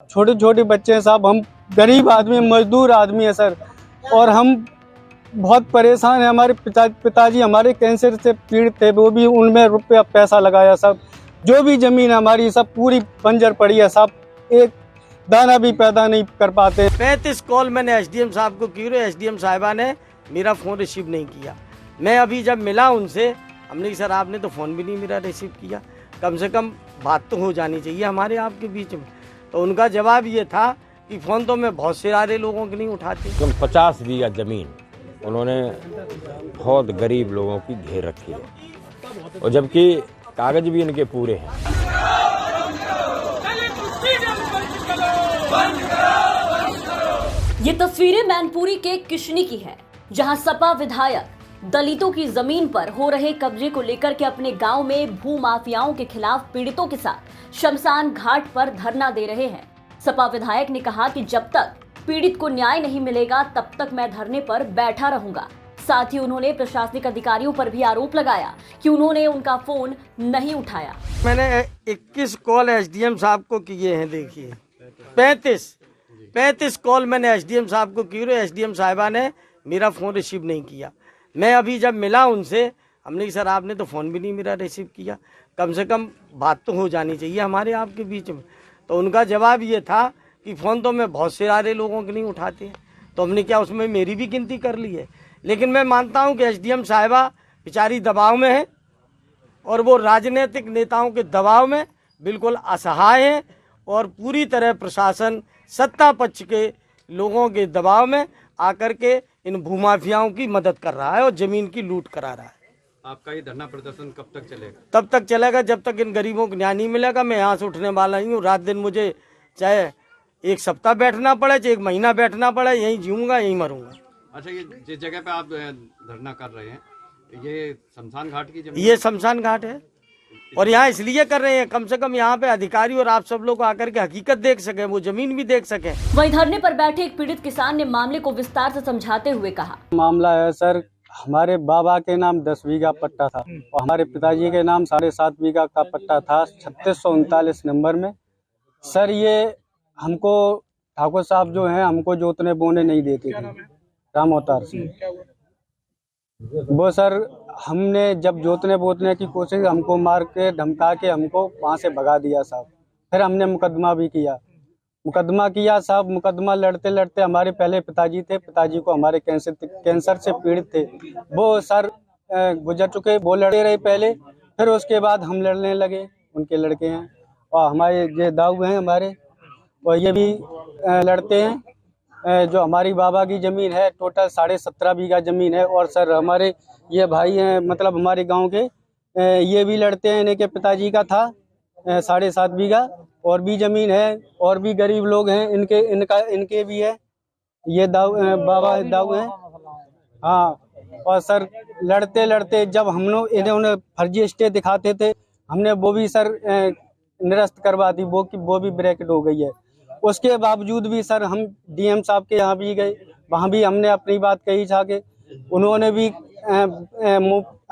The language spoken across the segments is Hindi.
छोटे छोटे बच्चे हैं साहब, हम गरीब आदमी, मजदूर आदमी है सर, और हम बहुत परेशान हैं। हमारे पिताजी हमारे कैंसर से पीड़ित थे, वो भी उनमें रुपया पैसा लगाया सब, जो भी जमीन हमारी सब पूरी बंजर पड़ी है साहब, एक दाना भी पैदा नहीं कर पाते। 35 कॉल मैंने एसडीएम साहब को की, एसडीएम साहिबा ने मेरा फ़ोन रिसीव नहीं किया। मैं अभी जब मिला उनसे, हमने सर आपने तो फ़ोन भी नहीं मेरा रिसीव किया, कम से कम बात तो हो जानी चाहिए हमारे आपके बीच में। तो उनका जवाब ये था कि फ़ोन तो मैं बहुत सारे लोगों के नहीं उठाती। 50 बीघा ज़मीन उन्होंने बहुत गरीब लोगों की घेर रखी है, और जबकि कागज भी इनके पूरे हैं। ये तस्वीरें मैनपुरी के किशनी की हैं, जहां सपा विधायक दलितों की जमीन पर हो रहे कब्जे को लेकर के अपने गांव में भू माफियाओं के खिलाफ पीड़ितों के साथ शमशान घाट पर धरना दे रहे हैं। सपा विधायक ने कहा कि जब तक पीड़ित को न्याय नहीं मिलेगा तब तक मैं धरने पर बैठा रहूंगा। साथ ही उन्होंने प्रशासनिक अधिकारियों पर भी आरोप लगाया कि उन्होंने उनका फोन नहीं उठाया। मैंने 21 कॉल एसडीएम साहब को किए हैं, देखिए 35 कॉल मैंने एसडीएम साहब को की, एसडीएम साहिबा ने मेरा फ़ोन रिसीव नहीं किया। मैं अभी जब मिला उनसे, हमने सर आपने तो फ़ोन भी नहीं मेरा रिसीव किया, कम से कम बात तो हो जानी चाहिए हमारे आपके बीच में। तो उनका जवाब ये था कि फ़ोन तो मैं बहुत सारे लोगों के नहीं उठाते। तो हमने क्या उसमें मेरी भी गिनती कर ली है। लेकिन मैं मानता हूँ कि एसडीएम साहिबा बेचारी दबाव में है, और वो राजनीतिक नेताओं के दबाव में बिल्कुल असहाय हैं, और पूरी तरह प्रशासन सत्ता पक्ष के लोगों के दबाव में आकर के इन भूमाफियाओं की मदद कर रहा है और जमीन की लूट करा रहा है। आपका ये धरना प्रदर्शन कब तक चलेगा? तब तक चलेगा जब तक इन गरीबों को न्याय नहीं मिलेगा। मैं यहाँ से उठने वाला ही हूँ। रात दिन मुझे चाहे एक सप्ताह बैठना पड़े, चाहे एक महीना बैठना पड़े, यहीं जीऊँगा, यहीं मरूंगा। अच्छा, ये जिस जगह पे आप धरना कर रहे हैं, ये शमशान घाट की जमीन? ये शमशान घाट है, और यहाँ इसलिए कर रहे हैं कम से कम यहाँ पे अधिकारी और आप सब लोग आकर के हकीकत देख सके, वो जमीन भी देख सके। वहीं धरने पर बैठे एक पीड़ित किसान ने मामले को विस्तार से समझाते हुए कहा, मामला है सर, हमारे बाबा के नाम 10 बीघा पट्टा था और हमारे पिताजी के नाम 7.5 बीघा का पट्टा था 3639 नंबर में। सर ये हमको ठाकुर साहब जो हैं हमको जोतने बोने नहीं देते थे, राम अवतार सिंह। वो सर हमने जब जोतने बोतने की कोशिश, हमको मार के धमका के हमको वहाँ से भगा दिया साहब। फिर हमने मुकदमा भी किया साहब। मुकदमा लड़ते लड़ते हमारे पहले पिताजी थे, पिताजी को हमारे कैंसर से पीड़ित थे, वो सर गुजर चुके, वो लड़े रहे पहले, फिर उसके बाद हम लड़ने लगे। उनके लड़के हैं और हमारे ये दाऊ हैं हमारे, और ये भी लड़ते हैं। जो हमारी बाबा की ज़मीन है टोटल 17.5 बीघा ज़मीन है, और सर हमारे ये भाई हैं, मतलब हमारे गांव के, ये भी लड़ते हैं। इनके पिताजी का था 7.5 बीघा, और भी ज़मीन है, और भी गरीब लोग हैं, इनके भी है। ये बाबा दाऊ हैं, हाँ। और सर लड़ते लड़ते जब हम लोग इन्होंने फर्जी स्टे दिखाते थे, हमने वो भी सर निरस्त करवा दी, वो भी ब्रैकेट हो गई है। उसके बावजूद भी सर हम डीएम साहब के यहाँ भी गए, वहाँ भी हमने अपनी बात कही जाके, उन्होंने भी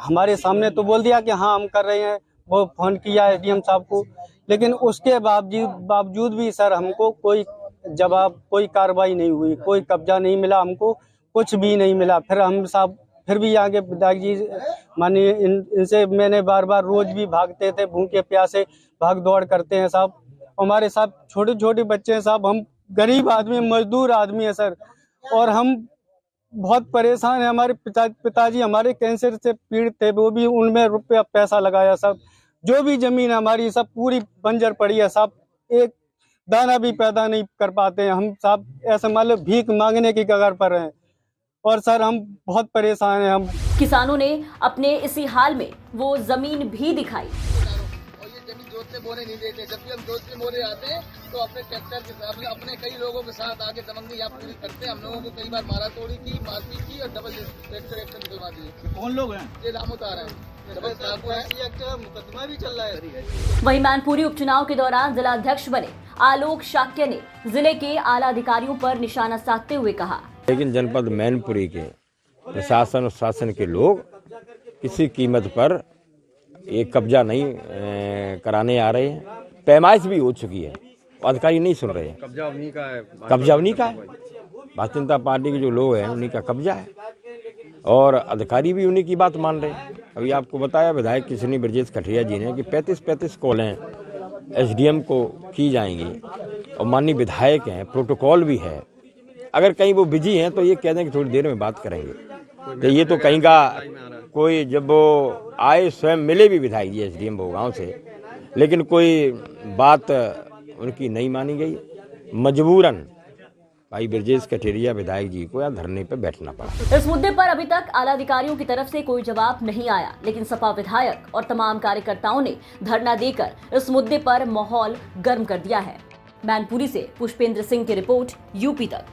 हमारे सामने तो बोल दिया कि हाँ हम कर रहे हैं, वो फ़ोन किया है डीएम साहब को, लेकिन उसके बावजूद भी सर हमको कोई जवाब, कोई कार्रवाई नहीं हुई, कोई कब्जा नहीं मिला, हमको कुछ भी नहीं मिला। फिर हम साहब फिर भी आगे पिताजी मानिए इनसे मैंने बार बार रोज भी भागते थे, भूखे प्यासे भाग दौड़ करते हैं साहब। हमारे साथ छोटे छोटे बच्चे हैं साहब, हम गरीब आदमी, मजदूर आदमी है सर, और हम बहुत परेशान हैं। हमारे पिताजी हमारे कैंसर से पीड़ित थे, वो भी उनमें रुपया पैसा लगाया सब, जो भी जमीन हमारी सब पूरी बंजर पड़ी है साहब, एक दाना भी पैदा नहीं कर पाते हैं हम साहब। ऐसा मान लो भीख मांगने की कगार पर हैं, और सर हम बहुत परेशान हैं। हम किसानों ने अपने इसी हाल में वो जमीन भी दिखाई। जोतने बोने नहीं देते, जब भी हम जोतने बोने आते हैं तो अपने ट्रैक्टर के साथ, अपने कई लोगों के साथ आके दमंगी यहाँ पूरी करते हैं। हम लोगों को कई बार मारा तोड़ी की, मारपीट की, और डबल ट्रैक्टर निकलवा दिए। कौन लोग हैं? ये राम अवतार है, मुकदमा भी चल रहा है। वहीं मैनपुरी उपचुनाव के दौरान जिला अध्यक्ष बने आलोक शाक्य ने जिले के आला अधिकारियों पर निशाना साधते हुए कहा, लेकिन जनपद मैनपुरी के प्रशासन और शासन के लोग किसी कीमत पर एक कब्जा नहीं कराने आ रहे हैं। पैमाइश भी हो चुकी है अधिकारी नहीं सुन रहे हैं। कब्जा उन्हीं का है। कब्जा उन्हीं का है, भारतीय जनता पार्टी के जो लोग हैं उन्हीं का कब्जा है और अधिकारी भी उन्हीं की बात मान रहे हैं। अभी आपको बताया विधायक किशनी ब्रजेश कठरिया जी ने कि 35 कॉलें एसडीएम को की जाएंगी और माननीय विधायक हैं, प्रोटोकॉल भी है। अगर कहीं वो बिजी हैं तो ये कह दें कि थोड़ी देर में बात करेंगे, तो ये तो कहीं का कोई जब वो आए स्वयं मिले भी विधायक जी एसडीएम भोगांव से, लेकिन कोई बात उनकी नहीं मानी गई। मजबूरन भाई ब्रजेश कठरिया विधायक जी को यहाँ धरने पर बैठना पड़ा। इस मुद्दे पर अभी तक आला अधिकारियों की तरफ से कोई जवाब नहीं आया, लेकिन सपा विधायक और तमाम कार्यकर्ताओं ने धरना देकर इस मुद्दे पर माहौल गर्म कर दिया है। मैनपुरी से पुष्पेंद्र सिंह की रिपोर्ट, यूपी तक।